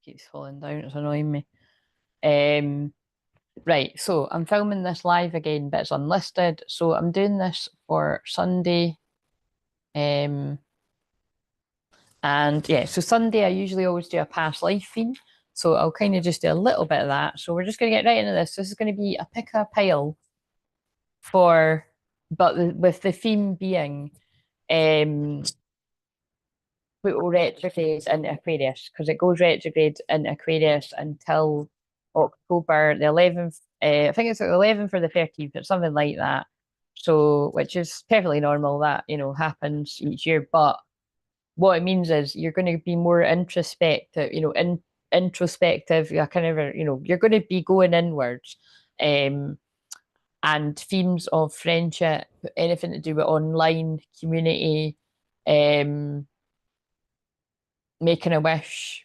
keeps falling down. It's annoying me. Right, so I'm filming this live again, but it's unlisted. So I'm doing this for Sunday. And yeah, so Sunday I usually always do a past life theme. So I'll kind of just do a little bit of that. So we're just going to get right into this. This is going to be a pick a pile for, but with the theme being Pluto retrograde in Aquarius, because it goes retrograde in Aquarius until October the 11th. I think it's the 11th or the 13th, but something like that. So, which is perfectly normal that, happens each year. But what it means is you're going to be more introspective, introspective, yeah, kind of, you're going to be going inwards. And themes of friendship, anything to do with online community, making a wish,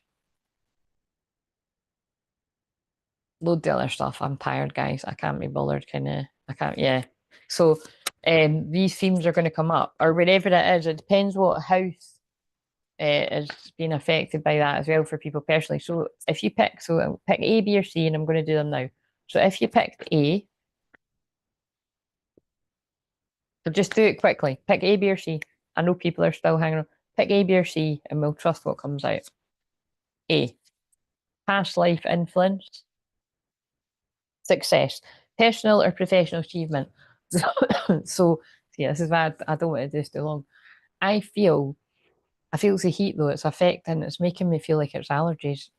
loads of other stuff. I'm tired, guys. I can't be bothered, I can't, yeah. So these themes are going to come up, or wherever it is. It depends what house is being affected by that as well for people personally. So if you pick, pick A, B, or C, and I'm going to do them now. So if you picked A, so just do it quickly. Pick A, B, or C. I know people are still hanging on. Pick A, B, or C, and we'll trust what comes out. A, past life influence. Success, personal or professional achievement. So yeah, this is bad. I don't want to do this too long. I feel the heat though. It's affecting. It's making me feel like it's allergies.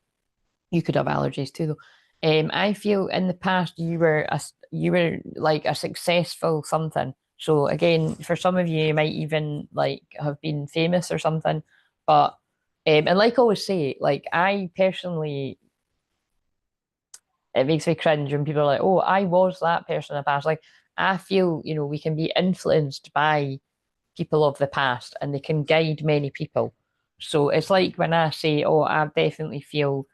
You could have allergies too, though. I feel in the past you were like a successful something. So again, for some of you, you might even like have been famous or something. But and like I always say, like I personally, it makes me cringe when people are like, "Oh, I was that person in the past." Like I feel, we can be influenced by people of the past, and they can guide many people. So it's like when I say, "Oh, I definitely feel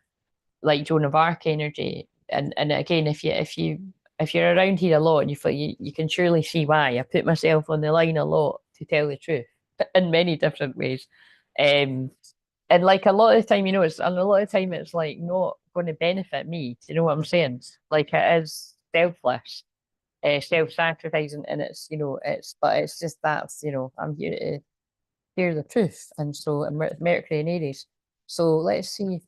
like Joan of Arc energy," and again, if you're around here a lot, and you can surely see why I put myself on the line a lot to tell the truth in many different ways. Um, and like a lot of the time, it's like not going to benefit me. Do you know what I'm saying? Like it is selfless, self-sacrificing, and but it's just that's I'm here to hear the truth, and so Mercury and Aries. So let's see.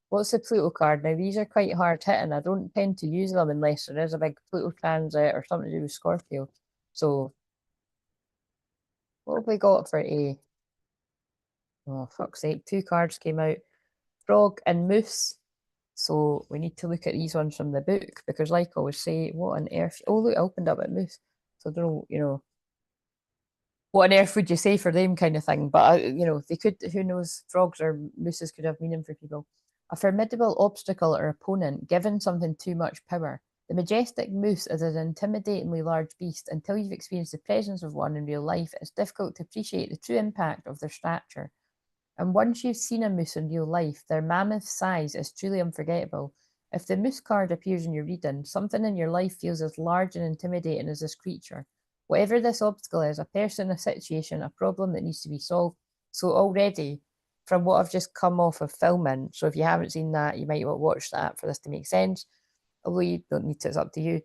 What's the Pluto card? Now, these are quite hard hitting. I don't tend to use them unless there is a big Pluto transit or something to do with Scorpio. So, what have we got for A? Oh, fuck's sake. Two cards came out. Frog and Moose. So, we need to look at these ones from the book because, like I always say, what on earth? Oh, look, I opened up at Moose. So, I don't know, what on earth would you say for them kind of thing? But, they could, who knows, frogs or mooses could have meaning for people. A formidable obstacle or opponent given something too much power. The majestic moose is an intimidatingly large beast. Until you've experienced the presence of one in real life, it's difficult to appreciate the true impact of their stature. And once you've seen a moose in real life, their mammoth size is truly unforgettable. If the moose card appears in your reading, something in your life feels as large and intimidating as this creature. Whatever this obstacle is, a person, a situation, a problem that needs to be solved. So already, from what I've just come off of filming, so if you haven't seen that, you might want to watch that for this to make sense. Although you don't need to, it's up to you.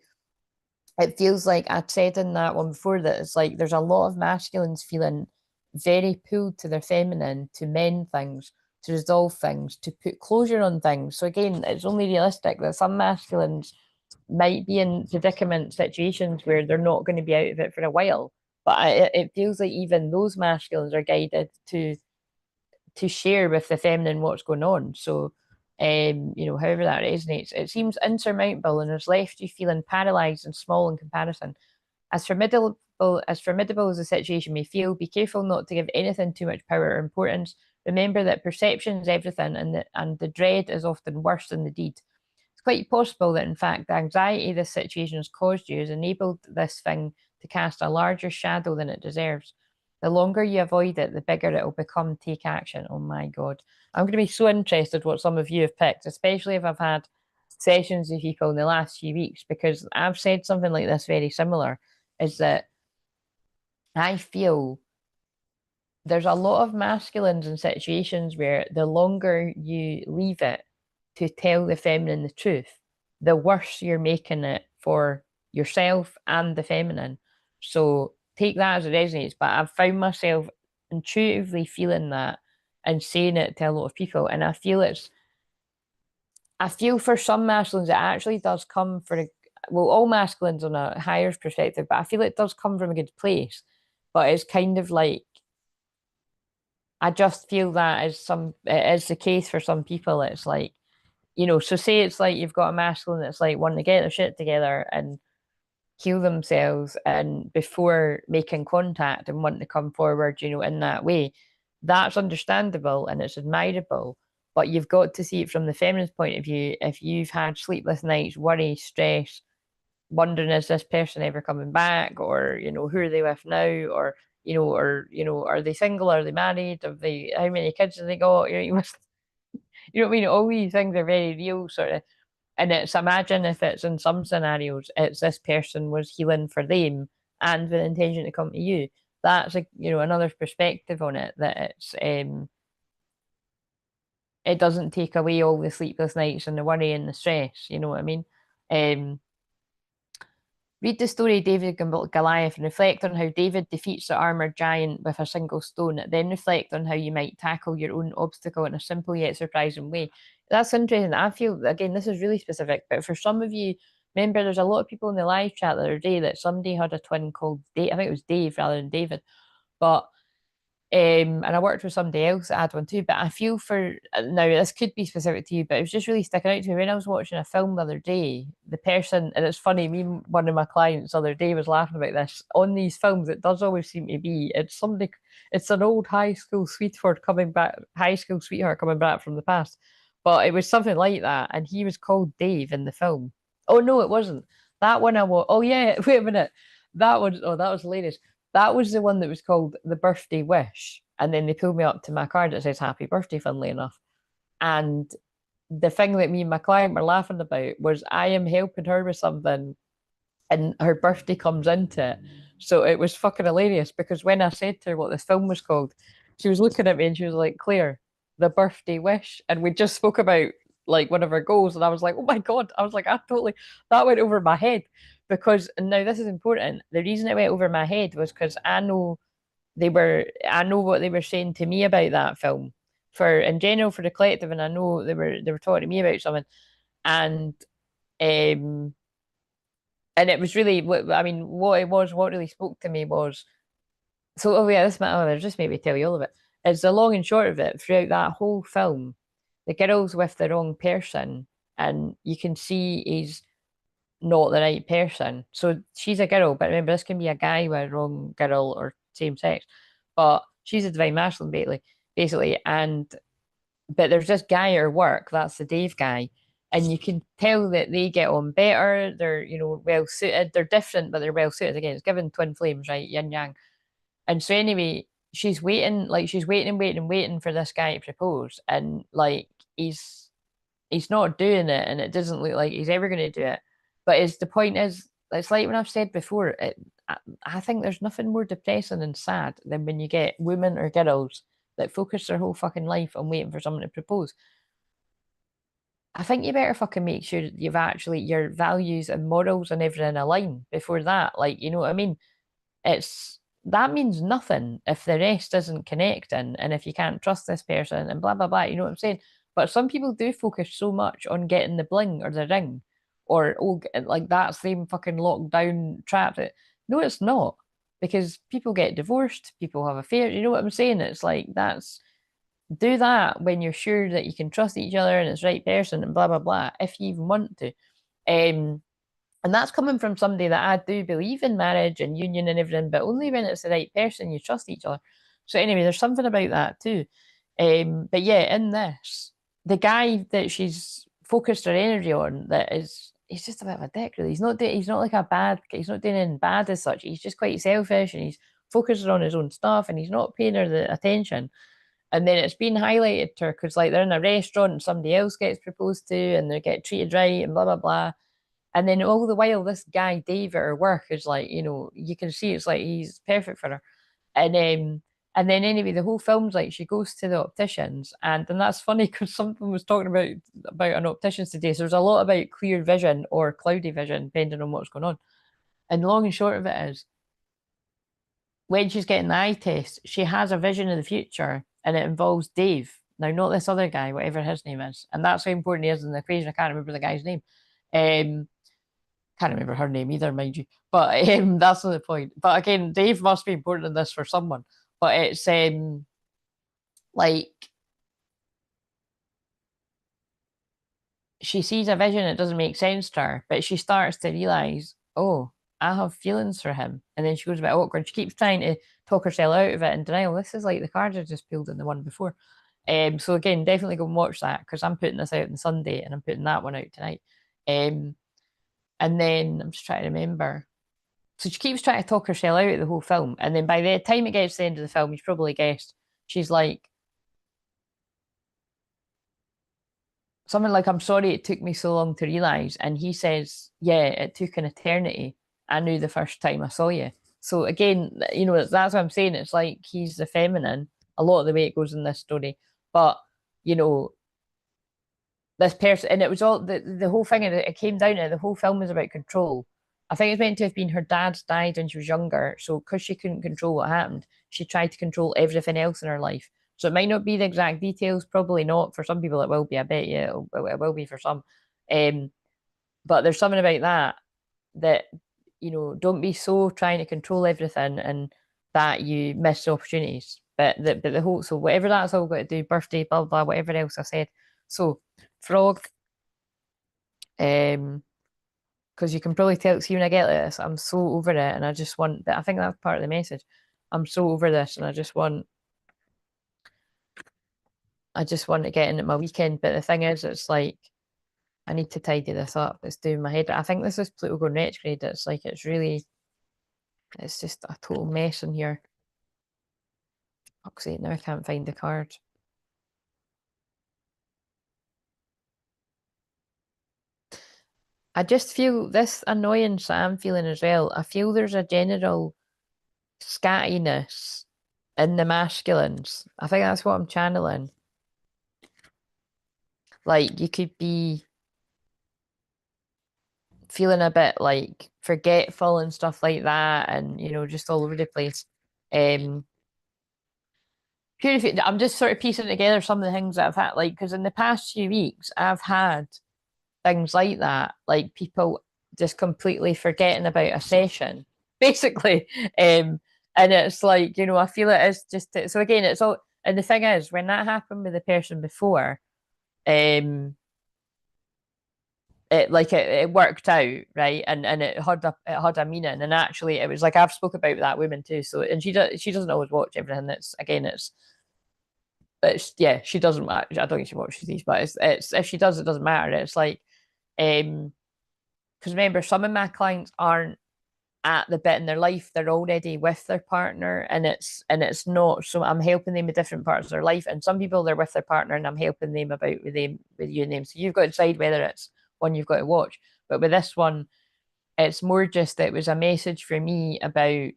It feels like I'd said in that one before that it's like there's a lot of masculines feeling very pulled to their feminine to mend things, to resolve things, to put closure on things. So again, it's only realistic that some masculines might be in predicament situations where they're not going to be out of it for a while. But it feels like even those masculines are guided to share with the feminine what's going on. So, however that resonates, it seems insurmountable and has left you feeling paralyzed and small in comparison. As formidable as the situation may feel, be careful not to give anything too much power or importance. Remember that perception is everything, and the dread is often worse than the deed. It's quite possible that, in fact, the anxiety this situation has caused you has enabled this thing to cast a larger shadow than it deserves. The longer you avoid it, the bigger it will become. Take action. Oh my God. I'm going to be so interested what some of you have picked, especially if I've had sessions with people in the last few weeks, because I've said something like this very similar, is that I feel there's a lot of masculines in situations where the longer you leave it, to tell the feminine the truth, the worse you're making it for yourself and the feminine. So take that as it resonates. But I've found myself intuitively feeling that and saying it to a lot of people. And I feel for some masculines, it actually does come for well, all masculines on a higher perspective, but I feel it does come from a good place. But it's kind of like, I just feel that it is the case for some people. It's like, so say it's like you've got a masculine that's like wanting to get their shit together and heal themselves and before making contact and wanting to come forward, in that way. That's understandable and it's admirable. But you've got to see it from the feminine's point of view. If you've had sleepless nights, worry, stress, wondering is this person ever coming back, or who are they with now, or are they single, are they married, have they, how many kids have they got, you must, what I mean, all these things are very real, sort of. And it's, imagine if it's in some scenarios, it's this person was healing for them and with intention to come to you. That's another perspective on it, that it doesn't take away all the sleepless nights and the worry and the stress, you know what I mean? Um, Read the story David and Goliath and reflect on how David defeats the armored giant with a single stone. Then reflect on how you might tackle your own obstacle in a simple yet surprising way. That's interesting. I feel, again, this is really specific, but for some of you, remember there's a lot of people in the live chat the other day that somebody had a twin called Dave. I think it was Dave rather than David. But and I worked with somebody else that had one too, but I feel for, now this could be specific to you, but it was just really sticking out to me when I was watching a film the other day. The person, and it's funny, one of my clients the other day was laughing about this. On these films, it does always seem to be, it's an old high school sweetheart coming back from the past. But it was something like that, and he was called Dave in the film. Oh no, it wasn't. That one oh yeah, wait a minute. That was hilarious. That was the one that was called The Birthday Wish. And then they pulled me up to my card that says happy birthday, funnily enough. And the thing that me and my client were laughing about was I am helping her with something and her birthday comes into it. So it was fucking hilarious because when I said to her what this film was called, she was looking at me and she was like, Claire, The Birthday Wish. And we just spoke about like one of her goals. And I was like, oh my God. I was like, that went over my head. Because, and now this is important. The reason it went over my head was because I know what they were saying to me about that film for in general for the collective, and I know they were talking to me about something, and um and it was really what really spoke to me was, so oh yeah, this matter just maybe tell you all of it. It's the long and short of it. Throughout that whole film, the girl's with the wrong person, and you can see he's not the right person. So she's a girl, but remember, this can be a guy with a wrong girl or same sex. But she's a divine masculine, basically. And but there's this guy at her work, that's the Dave guy, and you can tell that they get on better. They're well suited. They're different, but they're well suited. Again, it's given twin flames, right? Yin yang. And so anyway, she's waiting, she's waiting and waiting and waiting for this guy to propose, and like he's not doing it, and it doesn't look like he's ever going to do it. But the point is, it's like when I've said before, I think there's nothing more depressing and sad than when you get women or girls that focus their whole fucking life on waiting for someone to propose. I think you better fucking make sure you've actually your values and morals and everything align before that. Like, you know what I mean? That means nothing if the rest isn't connecting and if you can't trust this person and blah blah blah. You know what I'm saying? But some people do focus so much on getting the bling or the ring, or like that same fucking lockdown trap. No, it's not, because people get divorced, people have affairs. You know what I'm saying? It's like do that when you're sure that you can trust each other and it's the right person and blah blah blah. If you even want to, and that's coming from somebody that I do believe in marriage and union and everything, but only when it's the right person, you trust each other. So anyway, there's something about that too. But yeah, in this, the guy that she's focused her energy on, he's just a bit of a dick, really. He's not like he's not doing anything bad as such. He's just quite selfish and he's focusing on his own stuff and he's not paying her the attention. And then it's been highlighted to her because like they're in a restaurant and somebody else gets proposed to and they get treated right and blah blah blah. And then all the while, this guy Dave at her work is like, you can see it's like he's perfect for her. And And then anyway, the whole film's like she goes to the opticians, and that's funny because something was talking about an opticians today. So there's a lot about clear vision or cloudy vision, depending on what's going on. And long and short of it is, when she's getting the eye test, she has a vision of the future, and it involves Dave. Now, not this other guy, whatever his name is, and that's how important he is in the equation. I can't remember the guy's name. Can't remember her name either, mind you. But that's not the point. But again, Dave must be important in this for someone. But it's like she sees a vision, it doesn't make sense to her, but she starts to realize, oh, I have feelings for him. And then she goes a bit awkward. She keeps trying to talk herself out of it in denial. This is like the cards I just pulled in the one before. So again, definitely go and watch that because I'm putting this out on Sunday and I'm putting that one out tonight. And then I'm just trying to remember. So she keeps trying to talk herself out of the whole film. And then by the time it gets to the end of the film, you've probably guessed, she's like, something like, I'm sorry it took me so long to realize. And he says, yeah, it took an eternity. I knew the first time I saw you. So again, that's what I'm saying. It's like he's the feminine, a lot of the way it goes in this story. But, this person, and it was all the whole thing, and it came down to the whole film was about control. I think it's meant to have been her dad died when she was younger. So because she couldn't control what happened, she tried to control everything else in her life. So it might not be the exact details, probably not. For some people, it will be. I bet you it will be for some. But there's something about that, don't be so trying to control everything and that you miss opportunities. But the whole, so whatever that's all got to do, birthday, blah, blah, whatever else I said. So, frog, because you can probably tell, see when I get this, I'm so over it and I just want, but I think that's part of the message. I'm so over this and I just want to get into my weekend. But the thing is, it's like, I need to tidy this up. It's doing my head. I think this is Pluto going retrograde. It's like, it's just a total mess in here. Fuck's sake, now I can't find the card. I just feel this annoyance that I'm feeling as well. I feel there's a general scattiness in the masculines. I think that's what I'm channeling. Like you could be feeling a bit like forgetful and stuff like that, and just all over the place. I'm just sort of piecing together some of the things that I've had, like because in the past few weeks I've had things like that, like people just completely forgetting about a session, basically. And it's like, I feel it is just so again, it's all, and the thing is, when that happened with the person before, it worked out, right? And it had a meaning. And actually it was like I've spoke about that woman too. So and she doesn't always watch everything. But yeah, she doesn't watch. I don't think she watches these, but it's if she does, it doesn't matter. It's like because remember, some of my clients aren't at the bit in their life, they're already with their partner, and it's not, so I'm helping them with different parts of their life. And some people, they're with their partner and I'm helping them about with you and them. So you've got to decide whether it's one you've got to watch. But with this one, it's more just it was a message for me about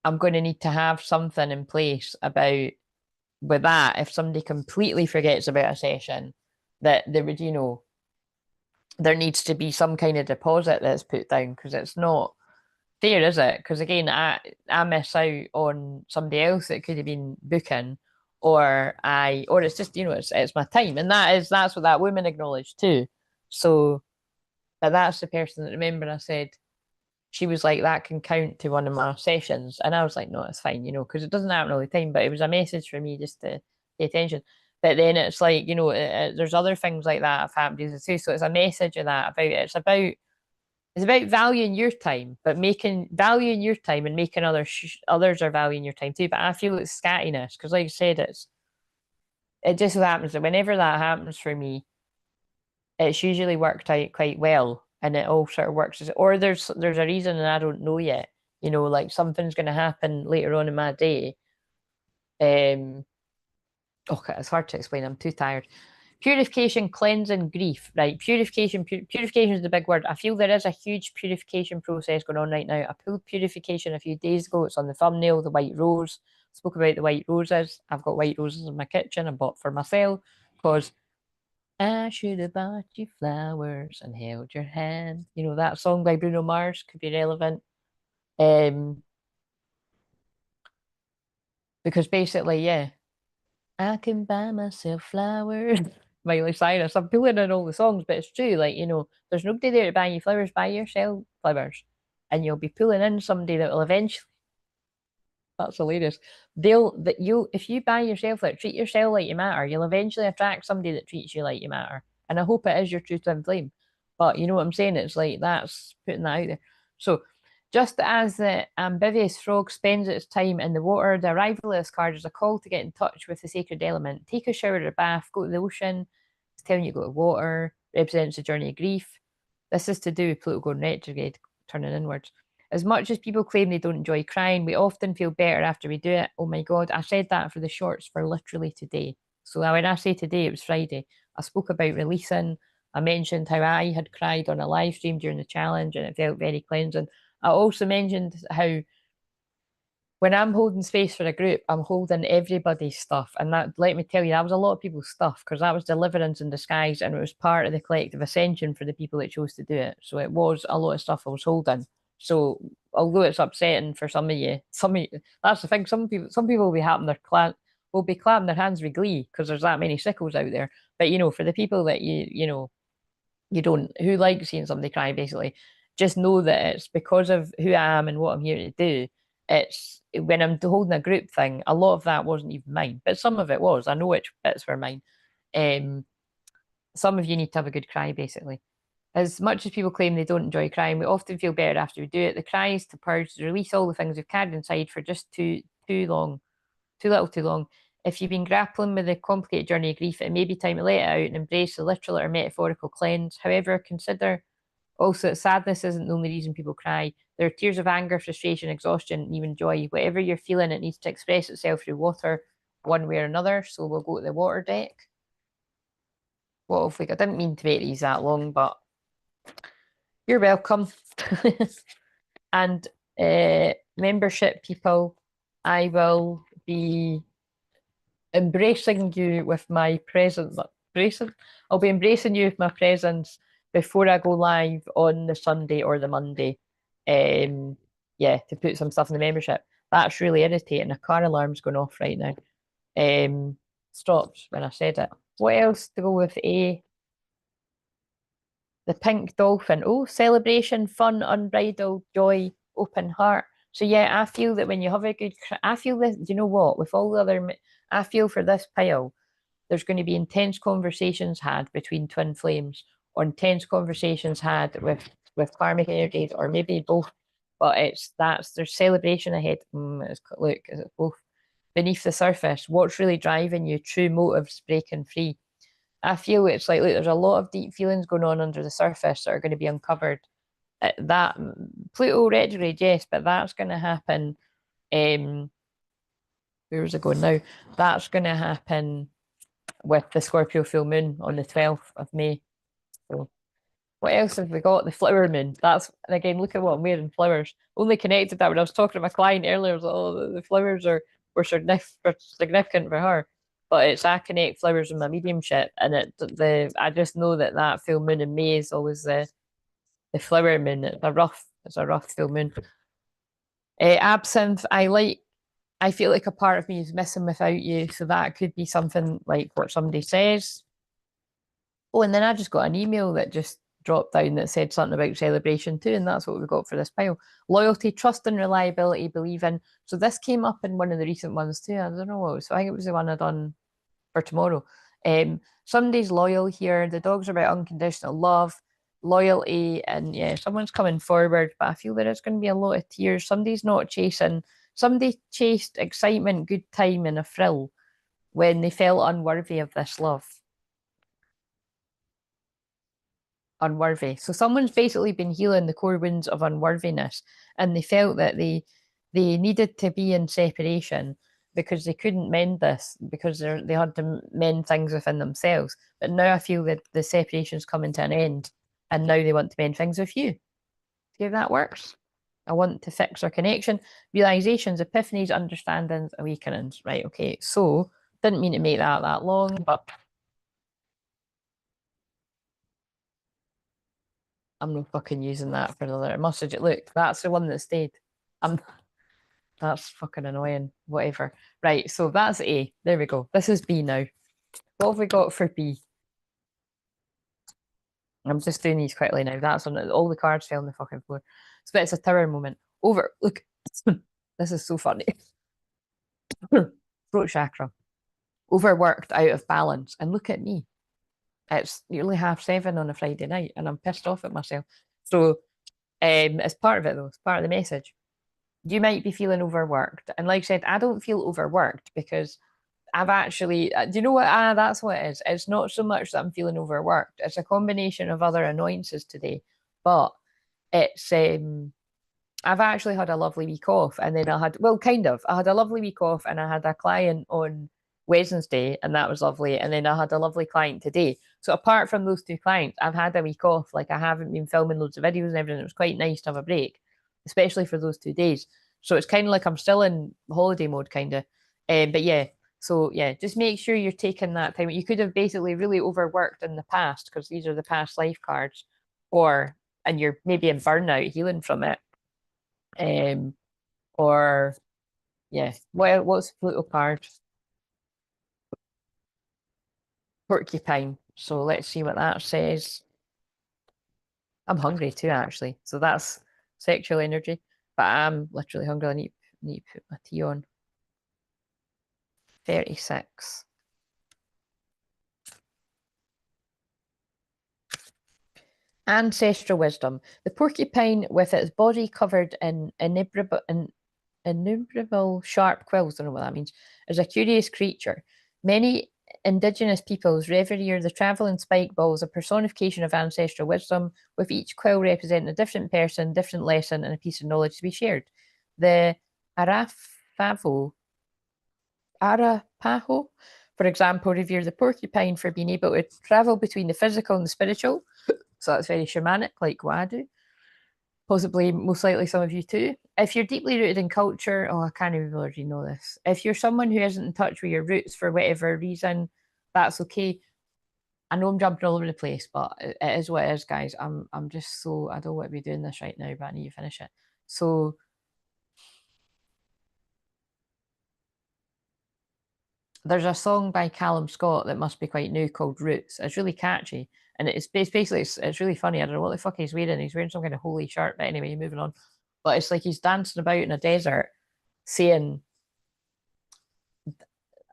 I'm going to need to have something in place about with that. If somebody completely forgets about a session, that there would, there needs to be some kind of deposit that's put down, because it's not fair, is it? Because again, I miss out on somebody else that could have been booking, or it's just it's my time, and that's what that woman acknowledged too. So, but that's the person that, remember I said she was like, that can count to one of my sessions, and I was like, no, it's fine, because it doesn't happen all the time. But it was a message for me just to pay attention. But then it's like, there's other things like that have happened too. So it's a message of that about it. It's about valuing your time, but valuing your time and making others are valuing your time too. But I feel it's scattiness because, like I said, it just so happens that whenever that happens for me, it's usually worked out quite well, and it all sort of works. Or there's a reason and I don't know yet. Like something's going to happen later on in my day. Okay, it's hard to explain. I'm too tired. Purification, cleansing, grief. Right, purification is the big word. I feel there is a huge purification process going on right now. I pulled purification a few days ago. It's on the thumbnail, the white rose. Spoke about the white roses. I've got white roses in my kitchen. I bought for myself because I should have bought you flowers and held your hand. You know, that song by Bruno Mars could be relevant. Because basically, yeah, I can buy myself flowers. Miley Cyrus. I'm pulling in all the songs, but it's true. Like, you know, there's nobody there to buy you flowers. Buy yourself flowers. And you'll be pulling in somebody that will eventually. That's hilarious. If you buy yourself, like, treat yourself like you matter, you'll eventually attract somebody that treats you like you matter. And I hope it is your true twin flame. But you know what I'm saying? It's like that's putting that out there. So just as the amphibious frog spends its time in the water, the arrival of this card is a call to get in touch with the sacred element. Take a shower or a bath, go to the ocean. It's telling you to go to water, represents the journey of grief. This is to do with Pluto going retrograde, turning inwards. As much as people claim they don't enjoy crying, we often feel better after we do it. Oh my God, I said that for the shorts for literally today. So when I say today, it was Friday. I spoke about releasing. I mentioned how I had cried on a live stream during the challenge and it felt very cleansing. I also mentioned how when I'm holding space for a group, I'm holding everybody's stuff. And that, let me tell you, that was a lot of people's stuff because that was deliverance in disguise and it was part of the collective ascension for the people that chose to do it. So it was a lot of stuff I was holding. So although it's upsetting for some of you, that's the thing. Some people will be will be clapping their hands with glee because there's that many sickles out there. But you know, for the people that you don't who like seeing somebody cry, basically, just know that it's because of who I am and what I'm here to do. It's when I'm holding a group thing, a lot of that wasn't even mine, but some of it was. I know which bits were mine. Some of you need to have a good cry, basically. As much as people claim they don't enjoy crying, we often feel better after we do it. The cry is to purge, to release all the things we've carried inside for just too long, too little, too long. If you've been grappling with a complicated journey of grief, it may be time to let it out and embrace the literal or metaphorical cleanse. However, consider also that sadness isn't the only reason people cry. There are tears of anger, frustration, exhaustion, and even joy. Whatever you're feeling, it needs to express itself through water one way or another. So we'll go to the water deck. What if we? I didn't mean to make these that long, but you're welcome. And membership people, I will be embracing you with my presence. I'll be embracing you with my presence before I go live on the Sunday or the Monday. Yeah, to put some stuff in the membership. That's really irritating. A car alarm's going off right now. Stopped when I said it. What else to go with A? The pink dolphin. Oh, celebration, fun, unbridled joy, open heart. So yeah, I feel that when you have a good, I feel that, do you know what? With all the other, I feel for this pile, there's going to be intense conversations had between twin flames, or intense conversations had with karmic energies, or maybe both. But there's celebration ahead. Look, is it both? Beneath the surface, what's really driving you? True motives breaking free. I feel it's like, look, there's a lot of deep feelings going on under the surface that are going to be uncovered. That Pluto retrograde, yes, but that's going to happen. Where's it going now? That's going to happen with the Scorpio full moon on the 12th of May. So what else have we got? The flower moon. That's, and again, look at what I'm wearing, flowers. Only connected that when I was talking to my client earlier, I was like, oh, the flowers were significant for her. But it's I connect flowers with my mediumship, and I just know that full moon in May is always the flower moon. It's a rough full moon. Absinthe, I feel like a part of me is missing without you, so that could be something like what somebody says. Oh, and then I just got an email that just dropped down that said something about celebration too, and that's what we got for this pile. Loyalty, trust and reliability, believe in. So this came up in one of the recent ones too. I don't know what it was. So I think it was the one I done for tomorrow. Somebody's loyal here. The dogs are about unconditional love, loyalty, and yeah, someone's coming forward, but I feel there is going to be a lot of tears. Somebody's not chasing. Somebody chased excitement, good time, and a thrill when they felt unworthy of this love. Unworthy. So someone's basically been healing the core wounds of unworthiness, and they felt that they needed to be in separation because they couldn't mend this because they had to mend things within themselves. But now I feel that the separation's coming to an end, and now they want to mend things with you. See if that works. I want to fix our connection. Realizations, epiphanies, understandings, awakenings. Right, okay. So, didn't mean to make that long, but I'm not fucking using that for the letter message. Look, that's the one that stayed. That's fucking annoying. Whatever. Right, so that's A. There we go. This is B now. What have we got for B? I'm just doing these quickly now. That's on all the cards fell on the fucking floor. So it's a tower moment. Over. Look. This is so funny. Throat chakra. Overworked, out of balance. And look at me. It's nearly 7:30 on a Friday night, and I'm pissed off at myself. So it's part of it though. It's part of the message. You might be feeling overworked. And like I said, I don't feel overworked because I've actually, do you know what? That's what it is. It's not so much that I'm feeling overworked. It's a combination of other annoyances today, but it's, I've actually had a lovely week off, and then I had, well, kind of, I had a lovely week off, and I had a client on Wednesday, and that was lovely, and then I had a lovely client today. So apart from those two clients, I've had a week off. Like I haven't been filming loads of videos and everything. It was quite nice to have a break, especially for those 2 days. So it's kind of like I'm still in holiday mode, kind of. But yeah, so yeah, just make sure you're taking that time. You could have basically really overworked in the past because these are the past life cards, or and you're maybe in burnout, healing from it. Or yeah, what's Pluto card? Porcupine. So let's see what that says. I'm hungry too, actually. So that's sexual energy, but I'm literally hungry. I need to put my tea on. 36. Ancestral wisdom. The porcupine, with its body covered in innumerable sharp quills, don't know what that means, is a curious creature. Many indigenous peoples revere the travelling spike ball as a personification of ancestral wisdom, with each quill representing a different person, different lesson, and a piece of knowledge to be shared. The Arapaho, for example, revere the porcupine for being able to travel between the physical and the spiritual. So that's very shamanic, like what I do. Possibly, most likely, some of you too. If you're deeply rooted in culture, oh, I can't even already know this. If you're someone who isn't in touch with your roots for whatever reason, that's okay. I know I'm jumping all over the place, but it is what it is, guys. I'm just so, I don't want to be doing this right now, but I need to finish it. So there's a song by Callum Scott that must be quite new called Roots. It's really catchy. And it's basically, it's really funny. I don't know what the fuck he's wearing. He's wearing some kind of holy shirt. But anyway, moving on. But it's like he's dancing about in a desert saying,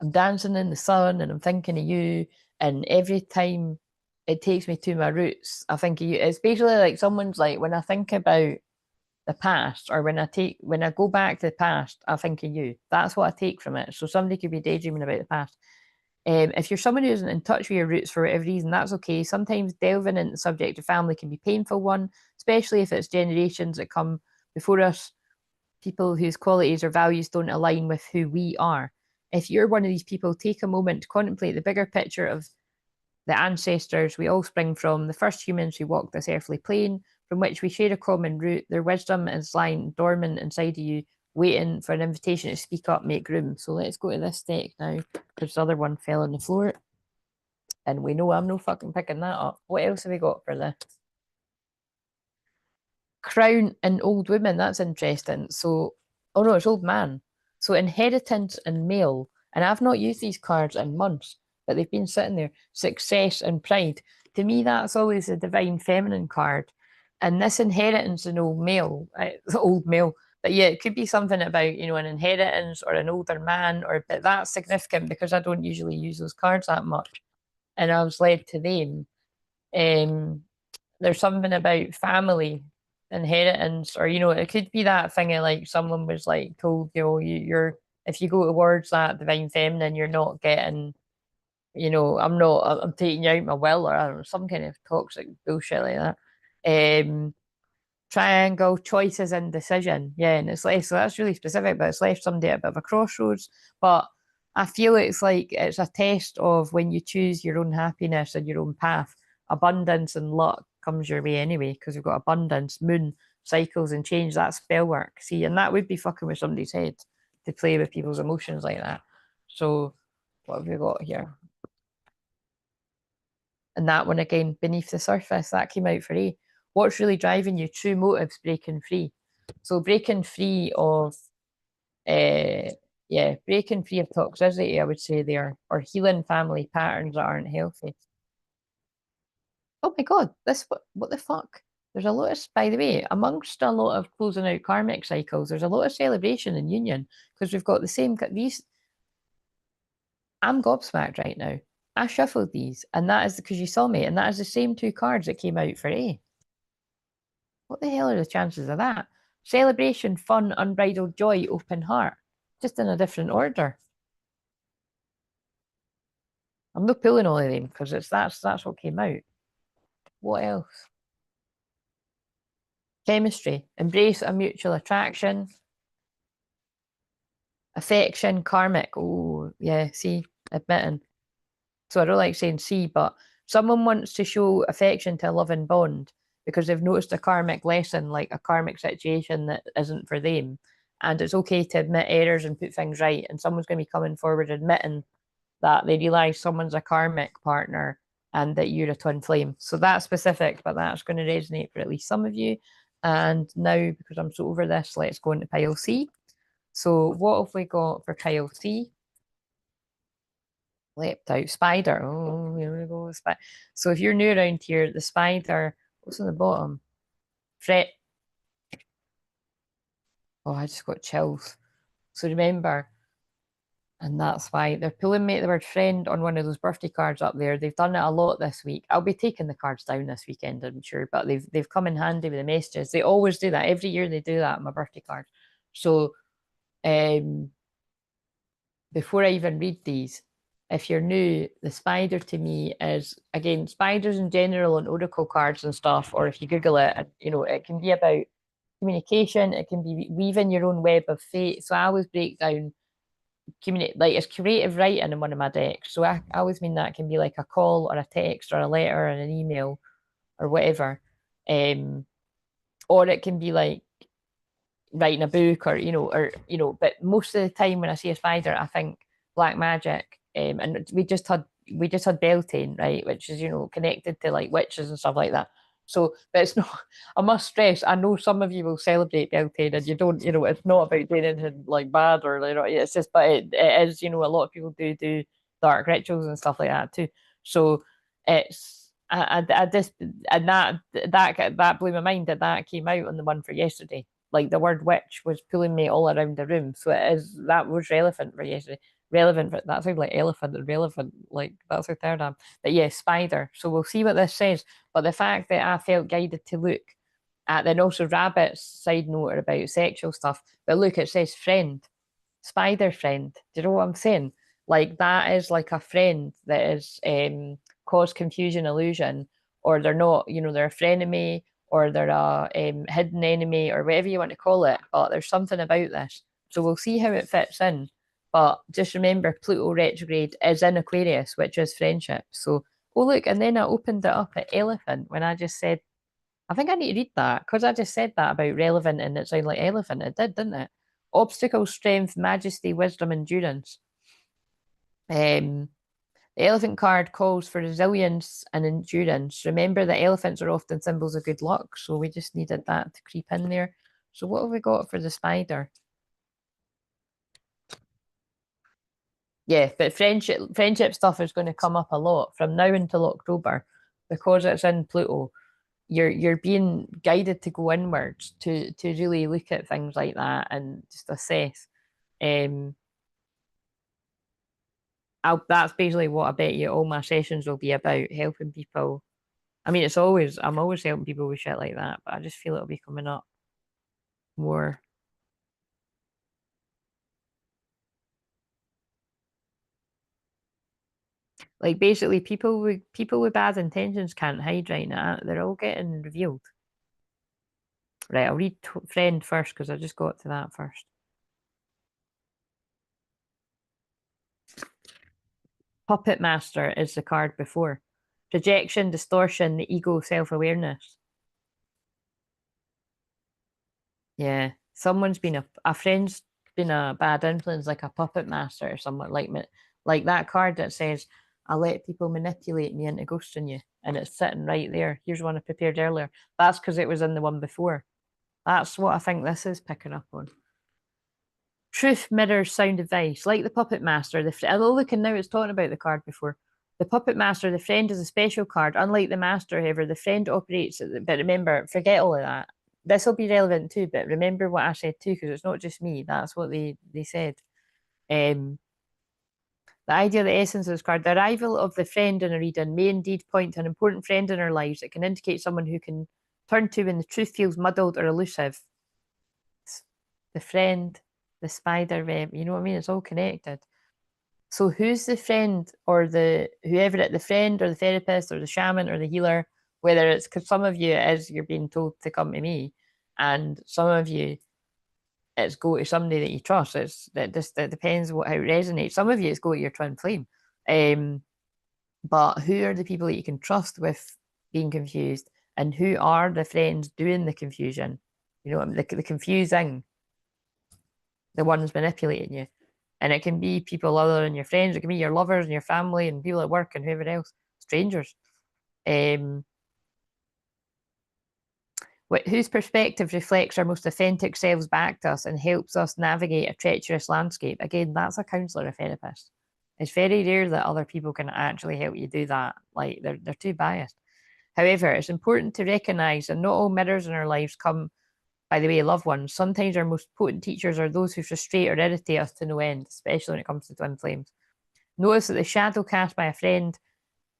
I'm dancing in the sun and I'm thinking of you. And every time it takes me to my roots, I think of you. It's basically like someone's like, when I think about the past, or when I go back to the past, I think of you. That's what I take from it. So somebody could be daydreaming about the past. If you're someone who isn't in touch with your roots for whatever reason, that's okay. Sometimes delving into the subject of family can be a painful one, especially if it's generations that come before us, people whose qualities or values don't align with who we are. If you're one of these people, take a moment to contemplate the bigger picture of the ancestors we all spring from, the first humans who walked this earthly plane, from which we share a common root. Their wisdom is lying dormant inside of you, waiting for an invitation to speak up, make room. So let's go to this deck now, because the other one fell on the floor. And we know I'm no fucking picking that up. What else have we got for this? Crown and old woman. That's interesting. So, oh no, it's old man. So inheritance and male. And I've not used these cards in months, but they've been sitting there. Success and pride. To me, that's always a divine feminine card. And this inheritance and old male, old male. But yeah, it could be something about, an inheritance or an older man, but that's significant because I don't usually use those cards that much. And I was led to them. There's something about family, inheritance, or it could be that thing of like someone was like told, you're if you go towards that divine feminine, you're not getting, I'm taking you out my will, or I don't know, some kind of toxic bullshit like that. Triangle, choices and decision. Yeah, and it's like, so that's really specific, but it's left somebody at a bit of a crossroads. But I feel it's like it's a test of when you choose your own happiness and your own path. Abundance and luck comes your way anyway, because we've got abundance, moon, cycles and change that spell work. See, and that would be fucking with somebody's head to play with people's emotions like that. So what have we got here? And that one again, beneath the surface, that came out for A. What's really driving you? True motives, breaking free. So breaking free of yeah, breaking free of toxicity, I would say there, or healing family patterns that aren't healthy. Oh my God, this what the fuck? There's a lot of, by the way, amongst a lot of closing out karmic cycles, there's a lot of celebration and union because we've got the same these. I'm gobsmacked right now. I shuffled these, and that is because you saw me, and that is the same two cards that came out for A. What the hell are the chances of that? Celebration, fun, unbridled joy, open heart. Just in a different order. I'm not pulling all of them because that's what came out. What else? Chemistry. Embrace a mutual attraction. Affection, karmic. Oh, yeah, see, admitting. So I don't like saying see, but someone wants to show affection to a loving bond because they've noticed a karmic lesson, like a karmic situation that isn't for them. And it's okay to admit errors and put things right. And someone's going to be coming forward admitting that they realize someone's a karmic partner and that you're a twin flame. So that's specific, but that's going to resonate for at least some of you. And now, because I'm so over this, let's go into pile C. So what have we got for pile C? Leapt out spider. Oh, here we go. So if you're new around here, the spider, what's on the bottom? Fret. Oh, I just got chills. So remember, and that's why they're pulling me the word friend on one of those birthday cards up there. They've done it a lot this week. I'll be taking the cards down this weekend, I'm sure, but they've come in handy with the messages. They always do that. Every year they do that on my birthday card. So before I even read these, if you're new, the spider to me is, again, spiders in general on oracle cards and stuff, or if you Google it, you know, it can be about communication, it can be weaving your own web of fate. So I always break down like it's creative writing in one of my decks. So I always mean that can be like a call or a text or a letter or an email or whatever. Or it can be like writing a book but most of the time when I see a spider, I think black magic. And we just had Beltane, right, which is, connected to like witches and stuff like that. So, but it's not, I must stress, I know some of you will celebrate Beltane and you don't, it's not about doing anything like bad or, it's just, but it is, a lot of people do dark rituals and stuff like that too. So it's, I just, and that blew my mind that came out on the one for yesterday. Like the word witch was pulling me all around the room. So that was relevant for yesterday. Relevant for that sounds like elephant and relevant, like that's a third arm. But yeah, spider. So we'll see what this says. But the fact that I felt guided to look at, then also rabbits, side note, are about sexual stuff. But look, it says friend, spider friend. Do you know what I'm saying? Like that is like a friend that is cause confusion, illusion, or they're not, they're a frenemy, or they're a hidden enemy, or whatever you want to call it. But there's something about this. So we'll see how it fits in. But just remember, Pluto retrograde is in Aquarius, which is friendship. So, oh, look, and then I opened it up at elephant when I just said, I think I need to read that because I just said that about relevant and it sounded like elephant. It did, didn't it? Obstacle, strength, majesty, wisdom, endurance. The elephant card calls for resilience and endurance. Remember that elephants are often symbols of good luck, so we just needed that to creep in there. So what have we got for the spider? Yeah, but friendship stuff is going to come up a lot from now until October because it's in Pluto. You're being guided to go inwards to really look at things like that and just assess. That's basically what I bet you all my sessions will be about, helping people. I mean, I'm always helping people with shit like that, but I just feel it'll be coming up more. Like basically people with bad intentions can't hide right now. They're all getting revealed. Right, I'll read friend first because I just got to that first. Puppet Master is the card before. Projection, distortion, the ego, self-awareness. Yeah, someone's been a friend's been a bad influence, like a puppet master or someone like that card that says, "I let people manipulate me into ghosting you," and it's sitting right there. Here's one I prepared earlier. That's because it was in the one before. That's what I think this is picking up on. Truth mirrors sound advice, like the puppet master. Although looking now, it's talking about the card before. The puppet master, the friend, is a special card. Unlike the master, however, the friend operates. But remember, forget all of that. This will be relevant too. But remember what I said too, because it's not just me. That's what they said. The idea, the essence of this card, the arrival of the friend in a reading may indeed point to an important friend in our lives. It can indicate someone who can turn to when the truth feels muddled or elusive. The friend, the spider web, you know what I mean? It's all connected. So who's the friend or whoever it, the friend or the therapist or the shaman or the healer, whether it's because some of you it is you're being told to come to me, and some of you it's go to somebody that you trust. It depends how it resonates. Some of you it's go to your twin flame. But who are the people that you can trust with being confused, and who are the friends doing the confusion? You know, the confusing, the ones manipulating you. And it can be people other than your friends. It can be your lovers and your family and people at work and whoever else, strangers. Whose perspective reflects our most authentic selves back to us and helps us navigate a treacherous landscape. Again, that's a counselor or therapist. It's very rare that other people can actually help you do that. Like they're too biased. However, it's important to recognize that not all mirrors in our lives come by the way, loved ones. Sometimes our most potent teachers are those who frustrate or irritate us to no end, especially when it comes to twin flames. Notice that the shadow cast by a friend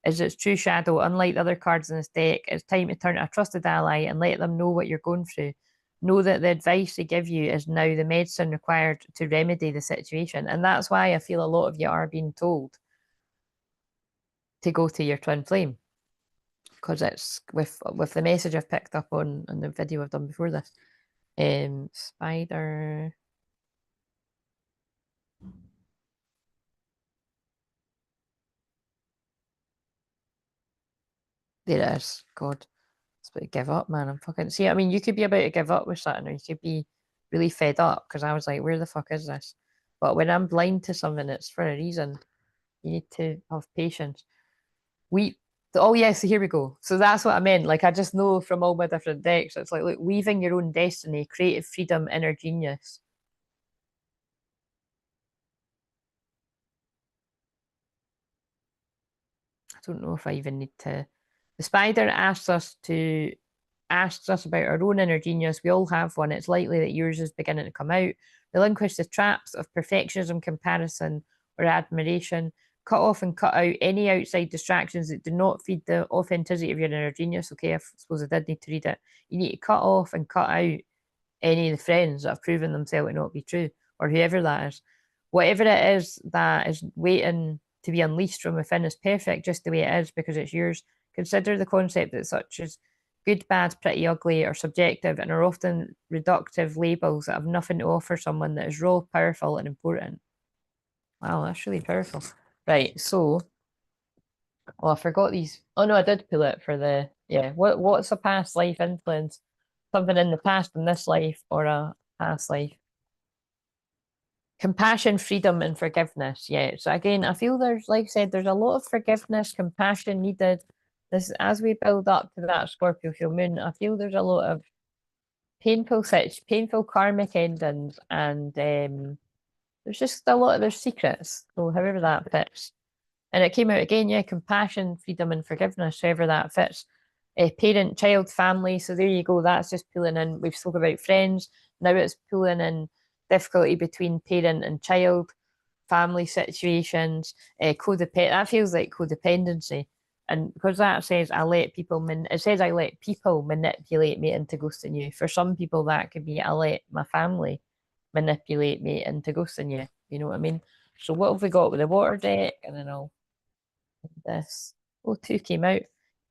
is its true shadow. Unlike the other cards in this deck, it's time to turn to a trusted ally and let them know what you're going through. Know that the advice they give you is now the medicine required to remedy the situation. And that's why I feel a lot of you are being told to go to your twin flame. Because it's with the message I've picked up on the video I've done before this. Spider. There it is. God. It's about to give up, man. I'm fucking see. I mean, you could be about to give up with something, or you could be really fed up because I was like, where the fuck is this? But when I'm blind to something, it's for a reason. You need to have patience. Oh yes, so here we go. So that's what I meant. Like I just know from all my different decks, it's like, look, weaving your own destiny, creative freedom, inner genius. I don't know if I even need to. The spider asks us about our own inner genius. We all have one. It's likely that yours is beginning to come out. Relinquish the traps of perfectionism, comparison, or admiration. Cut off and cut out any outside distractions that do not feed the authenticity of your inner genius. Okay, I suppose I did need to read it. You need to cut off and cut out any of the friends that have proven themselves to not be true, or whoever that is. Whatever it is that is waiting to be unleashed from within is perfect just the way it is because it's yours. Consider the concept that such as good, bad, pretty, ugly are subjective and are often reductive labels that have nothing to offer someone that is raw, powerful, and important. Wow, that's really powerful. Right, so I forgot these. Oh no, I did pull it for the what's a past life influence? Something in the past in this life or a past life. Compassion, freedom, and forgiveness. Yeah. So again, I feel there's, like I said, there's a lot of forgiveness, compassion needed. This as we build up to that Scorpio full moon, I feel there's a lot of painful karmic endings, and there's just a lot of there's secrets. So however that fits. And it came out again, yeah, compassion, freedom, and forgiveness, however that fits. Parent, child, family. So there you go. That's just pulling in. We've spoke about friends. Now it's pulling in difficulty between parent and child, family situations, codependent. That feels like codependency. And because that says it says I let people manipulate me into ghosting you. For some people, that could be I let my family manipulate me into ghosting you. You know what I mean? So what have we got with the water deck? And then I'll this. Oh, two came out.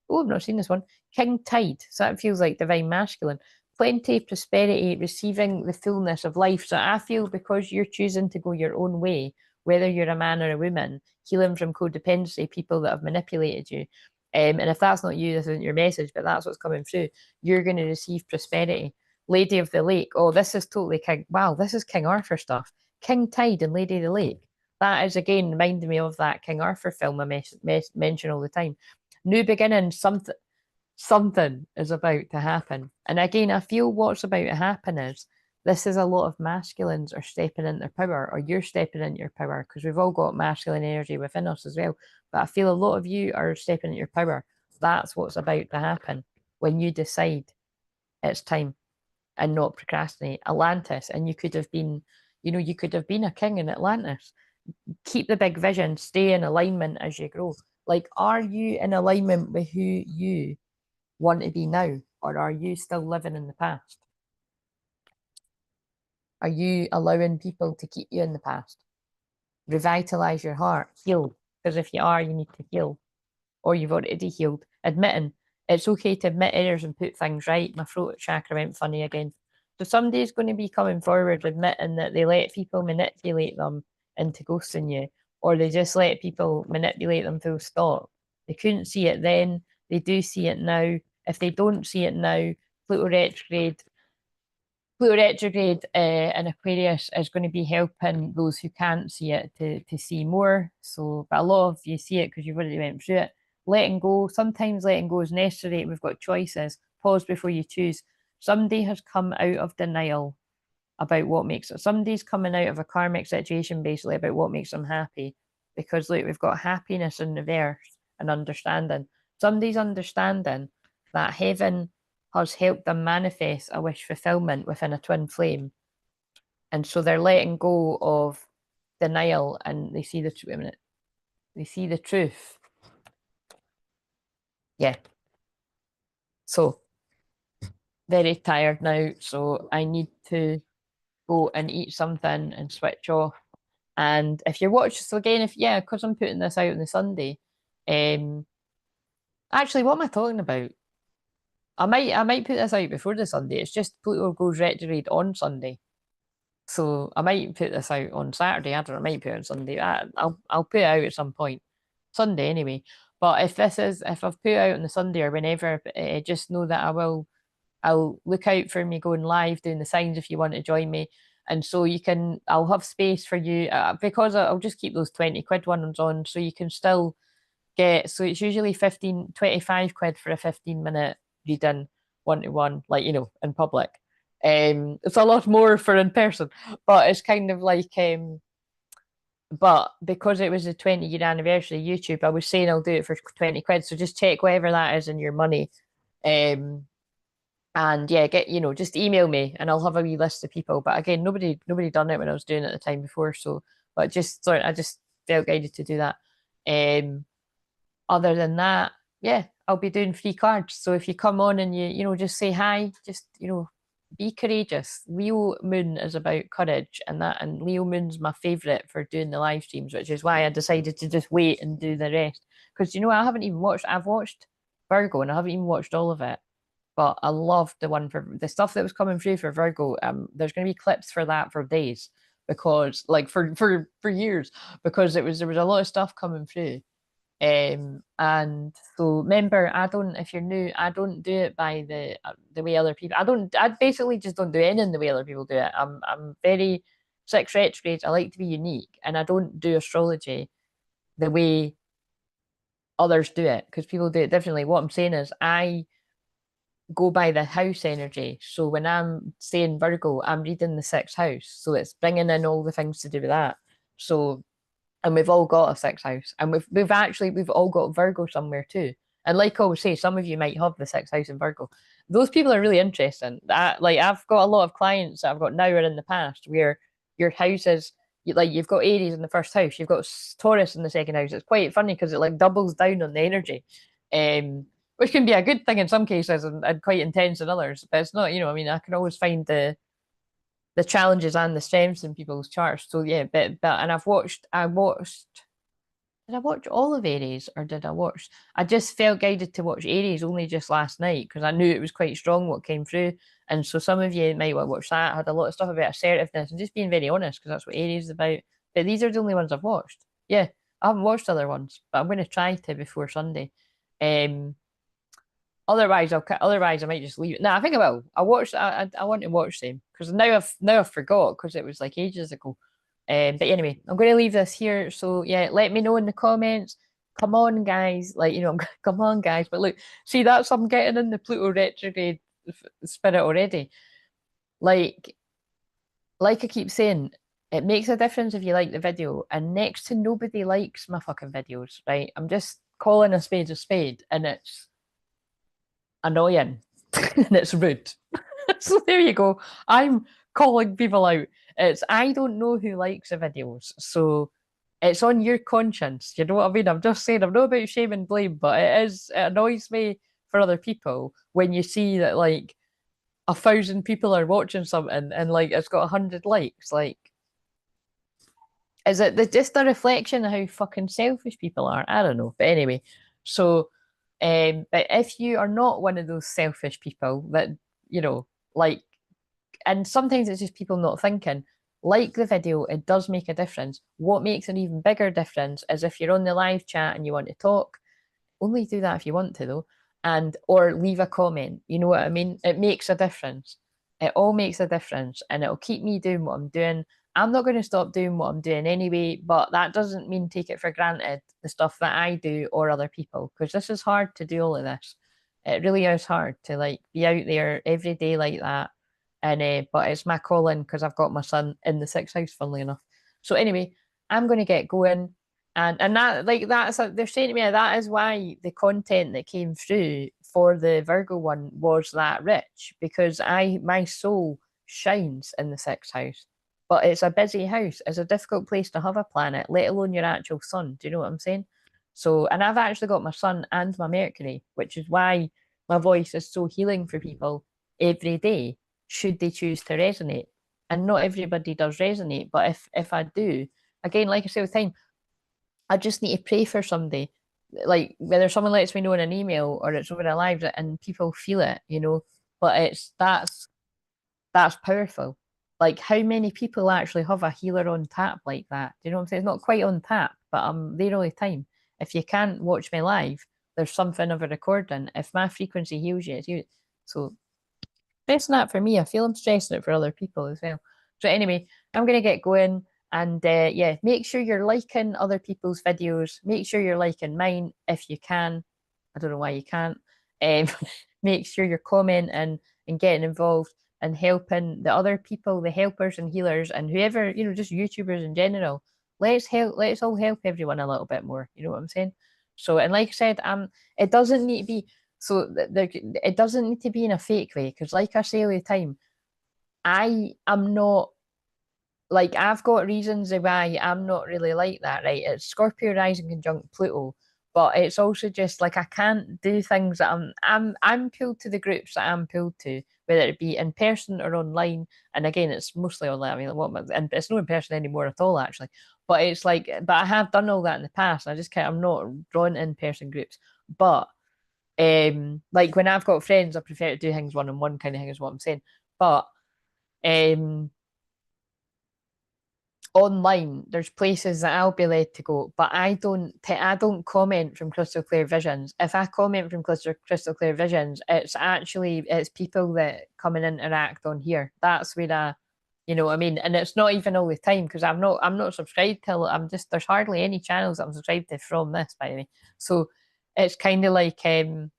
Oh, I've not seen this one. King Tide. So that feels like divine masculine. Plenty, prosperity, receiving the fullness of life. So I feel because you're choosing to go your own way, whether you're a man or a woman, healing from codependency, people that have manipulated you. And if that's not you, this isn't your message, but that's what's coming through. You're going to receive prosperity. Lady of the Lake. Oh, this is totally King. Wow, this is King Arthur stuff. King Tide and Lady of the Lake. That is again reminding me of that King Arthur film I mention all the time. New beginning, something is about to happen. And again, I feel what's about to happen is this is a lot of masculines are stepping into their power, or you're stepping into your power, because we've all got masculine energy within us as well. But I feel a lot of you are stepping into your power. That's what's about to happen when you decide it's time and not procrastinate. Atlantis, and you could have been, you could have been a king in Atlantis. Keep the big vision, stay in alignment as you grow. Like, are you in alignment with who you want to be now, or are you still living in the past? Are you allowing people to keep you in the past? Revitalize your heart, heal, because if you are, you need to heal, or you've already healed. Admitting it's okay to admit errors and put things right. My throat chakra went funny again. So somebody's going to be coming forward admitting that they let people manipulate them into ghosting you, or they just let people manipulate them full stop. They couldn't see it then, they do see it now. If they don't see it now, Pluto retrograde in Aquarius is going to be helping those who can't see it to see more. So, but a lot of you see it because you've already went through it. Letting go, sometimes letting go is necessary. We've got choices. Pause before you choose. Somebody has come out of denial about what makes it. Somebody's coming out of a karmic situation basically about what makes them happy. Because look, we've got happiness in reverse and understanding. Somebody's understanding that heaven has helped them manifest a wish fulfillment within a twin flame. And so they're letting go of denial and they see the truth. Wait a minute. They see the truth. Yeah. So very tired now. So I need to go and eat something and switch off. And if you're watching, so again, because I'm putting this out on the Sunday, actually, what am I talking about? I might put this out before the Sunday. It's just Pluto goes retrograde on Sunday. So I might put this out on Saturday. I don't know, I might put it on Sunday. I'll put it out at some point. Sunday anyway. But if I've put it out on the Sunday or whenever, just know that I'll look out for me going live, doing the signs if you want to join me. And so I'll have space for you because I'll just keep those 20 quid ones on so you can still so it's usually 25 quid for a 15-minute reading one-to-one, like, in public. It's a lot more for in person, but it's kind of like, but because it was the 20-year anniversary of YouTube, I was saying I'll do it for 20 quid. So just check whatever that is in your money. And yeah, just email me and I'll have a wee list of people. But again, nobody done it when I was doing it the time before. So, but I just felt guided to do that. Other than that, yeah, I'll be doing free cards. So if you come on and you just say hi, just, be courageous. Leo Moon is about courage and Leo Moon's my favorite for doing the live streams, which is why I decided to just wait and do the rest. Because, I've watched Virgo and I haven't even watched all of it. But I loved the one for the stuff that was coming through for Virgo. There's going to be clips for that for days because, like, for years, because there was a lot of stuff coming through. And so remember, if you're new, I don't do it by the way other people. I basically just don't do anything the way other people do it. I'm very 6 retrograde. I like to be unique, and I don't do astrology the way others do it because people do it differently. What I'm saying is, I go by the house energy. So when I'm saying Virgo, I'm reading the 6th house. So it's bringing in all the things to do with that. So, and we've all got a 6th house, and we've all got Virgo somewhere too. And like I always say, some of you might have the 6th house in Virgo. Those people are really interesting. I've got a lot of clients that I've got now or in the past where your houses, you've got Aries in the 1st house, you've got Taurus in the 2nd house. It's quite funny because it like doubles down on the energy. Which can be a good thing in some cases and quite intense in others. But it's not, I can always find the challenges and the strengths in people's charts. So yeah, but and did I watch all of Aries or I just felt guided to watch Aries only just last night because I knew it was quite strong what came through. And so some of you might want to watch that. I had a lot of stuff about assertiveness and just being very honest because that's what Aries is about. But these are the only ones I've watched. Yeah, I haven't watched other ones, but I'm going to try to before Sunday. Otherwise, otherwise I might just leave it. No, I think I will. I want to watch them because now I've forgot because it was like ages ago. But anyway, I'm going to leave this here. So yeah, let me know in the comments. Come on, guys. Like, you know, come on, guys. But look, see, that's I'm getting in the Pluto retrograde spirit already. Like I keep saying, it makes a difference if you like the video, and next to nobody likes my fucking videos, right? I'm just calling a spade, and it's annoying and it's rude. So there you go. I'm calling people out. It's I don't know who likes the videos, so it's on your conscience. You know what I mean? I'm just saying I'm not about shame and blame, but it annoys me for other people when you see that like 1,000 people are watching something and like it's got 100 likes. Like, is it just a reflection of how fucking selfish people are? I don't know. But anyway, so but if you are not one of those selfish people that, you know, like, and sometimes it's just people not thinking, like the video, it does make a difference. What makes an even bigger difference is if you're on the live chat and you want to talk, only do that if you want to though, and or leave a comment. You know what I mean? It makes a difference. It all makes a difference, and it'll keep me doing what I'm doing. I'm not going to stop doing what I'm doing anyway, but that doesn't mean take it for granted, the stuff that I do or other people, because this is hard to do all of this. It really is hard to like be out there every day like that. And but it's my calling because I've got my son in the sixth house, funnily enough. So anyway, I'm going to get going. And that like they're saying to me that is why the content that came through for the Virgo one was that rich, because my soul shines in the sixth house, but it's a busy house. It's a difficult place to have a planet, let alone your actual sun. Do you know what I'm saying? So, and I've actually got my sun and my Mercury, which is why my voice is so healing for people every day, should they choose to resonate. And not everybody does resonate, but if I do, again, like I say with time, I just need to pray for somebody, like whether someone lets me know in an email or it's over a live and people feel it, you know. But it's that's powerful. Like how many people actually have a healer on tap like that? Do you know what I'm saying? It's not quite on tap, but I'm there all the time. If you can't watch me live, there's something of a recording. If my frequency heals you, it's you. So stressing that for me. I feel I'm stressing it for other people as well. So anyway, I'm gonna get going. And yeah, make sure you're liking other people's videos. Make sure you're liking mine if you can. I don't know why you can't. Um, make sure you're commenting and getting involved and helping the other people, the helpers and healers and whoever, you know, just YouTubers in general. Let's help. Let's all help everyone a little bit more. You know what I'm saying? So, and like I said, it doesn't need to be so. It doesn't need to be in a fake way because, like I say all the time, I am not like I've got reasons why I'm not really like that, right? It's Scorpio rising conjunct Pluto, but it's also just like I can't do things that I'm pulled to the groups that I'm pulled to, whether it be in person or online. And again, it's mostly online. I mean, and it's not in person anymore at all, actually. But it's like, but I have done all that in the past. I just can't. I'm not drawn in person groups, but like when I've got friends, I prefer to do things one on one kind of thing is what I'm saying. But um online there's places that I'll be led to go, but I don't comment from Crystal Clear Visions. If I comment from Crystal Clear Visions, it's people that come and interact on here. That's where you know what I mean? And it's not even all the time because I'm not subscribed to there's hardly any channels that I'm subscribed to from this, by the way. So it's kind of like and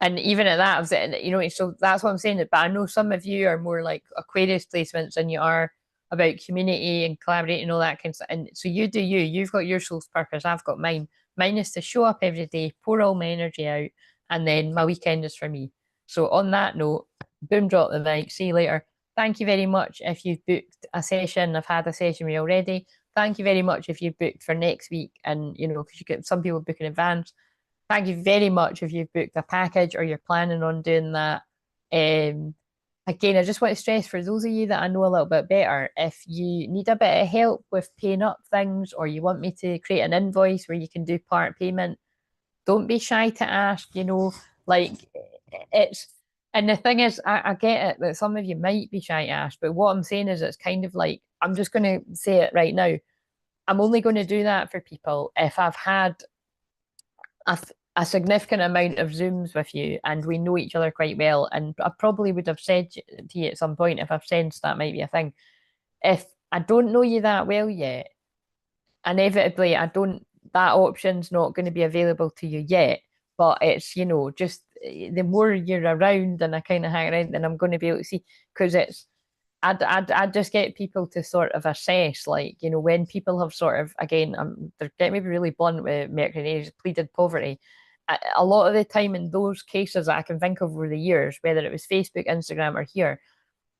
even at that, I was, you know, so that's what I'm saying. But I know some of you are more like Aquarius placements and you are about community and collaborating and all that kind of stuff. And so you do you. You've got your soul's purpose. I've got mine. Mine is to show up every day, pour all my energy out, and then my weekend is for me. So on that note, boom, drop the mic. See you later. Thank you very much if you've booked a session. I've had a session with you already. Thank you very much if you've booked for next week. And, you know, because you get some people book in advance. Thank you very much if you've booked a package or you're planning on doing that. Again, I just want to stress for those of you that I know a little bit better, if you need a bit of help with paying up things or you want me to create an invoice where you can do part payment, don't be shy to ask, you know, like it's, and the thing is, I get it that some of you might be shy to ask, but what I'm saying is it's kind of like, I'm just going to say it right now. I'm only going to do that for people if I've had a significant amount of Zooms with you and we know each other quite well, and I probably would have said to you at some point if I've sensed that might be a thing. If I don't know you that well yet, inevitably that option's not going to be available to you yet. But it's, just the more you're around and I kind of hang around, then I'm going to be able to see, because I'd just get people to sort of assess, like, when people have sort of, again, they're getting maybe really blunt with Mercury pleaded poverty. A lot of the time in those cases that I can think of over the years, whether it was Facebook, Instagram, or here,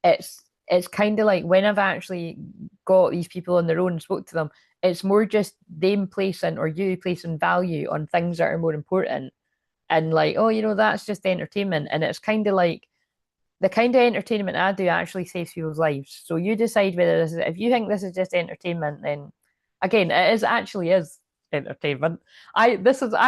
it's kind of like when I've actually got these people on their own and spoke to them, it's more just them placing or you placing value on things that are more important. And like, oh, that's just entertainment. And it's kind of like the kind of entertainment I do actually saves people's lives. So you decide whether if you think this is just entertainment, then again, actually is entertainment. I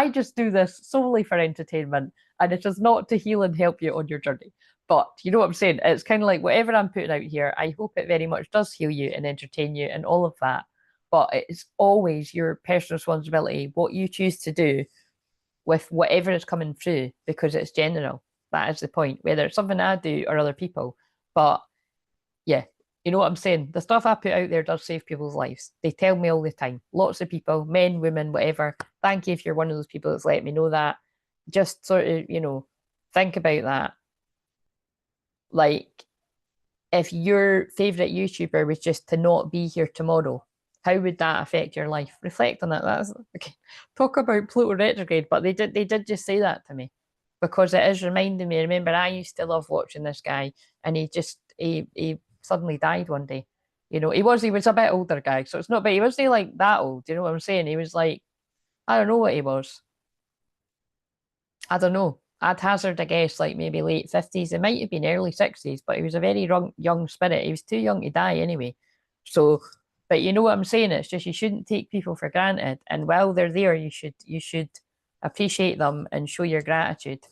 just do this solely for entertainment, and it is not to heal and help you on your journey. But you know what I'm saying? It's kind of like whatever I'm putting out here, I hope it very much does heal you and entertain you and all of that. But it's always your personal responsibility what you choose to do with whatever is coming through, because it's general. That is the point, whether it's something I do or other people. But yeah, you know what I'm saying? The stuff I put out there does save people's lives. They tell me all the time. Lots of people, men, women, whatever. Thank you if you're one of those people that's let me know that. Just sort of, think about that. Like, if your favorite YouTuber was just to not be here tomorrow, how would that affect your life? Reflect on that. That's okay. Talk about Pluto retrograde, but they did just say that to me, because it is reminding me. Remember, I used to love watching this guy, and he suddenly died one day. He was a bit older guy, so it's not, but he wasn't like that old. You know what I'm saying? He was like, I don't know what he was. I don't know. I'd hazard a guess, like maybe late 50s. It might have been early 60s, but he was a very young spirit. He was too young to die anyway. So, but you know what I'm saying? It's just you shouldn't take people for granted. And while they're there, you should appreciate them and show your gratitude,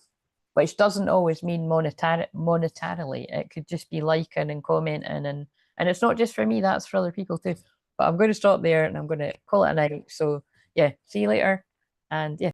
which doesn't always mean monetarily. It could just be liking and commenting, and it's not just for me, that's for other people too. But I'm going to stop there and I'm going to call it a night. So yeah, see you later. And yeah.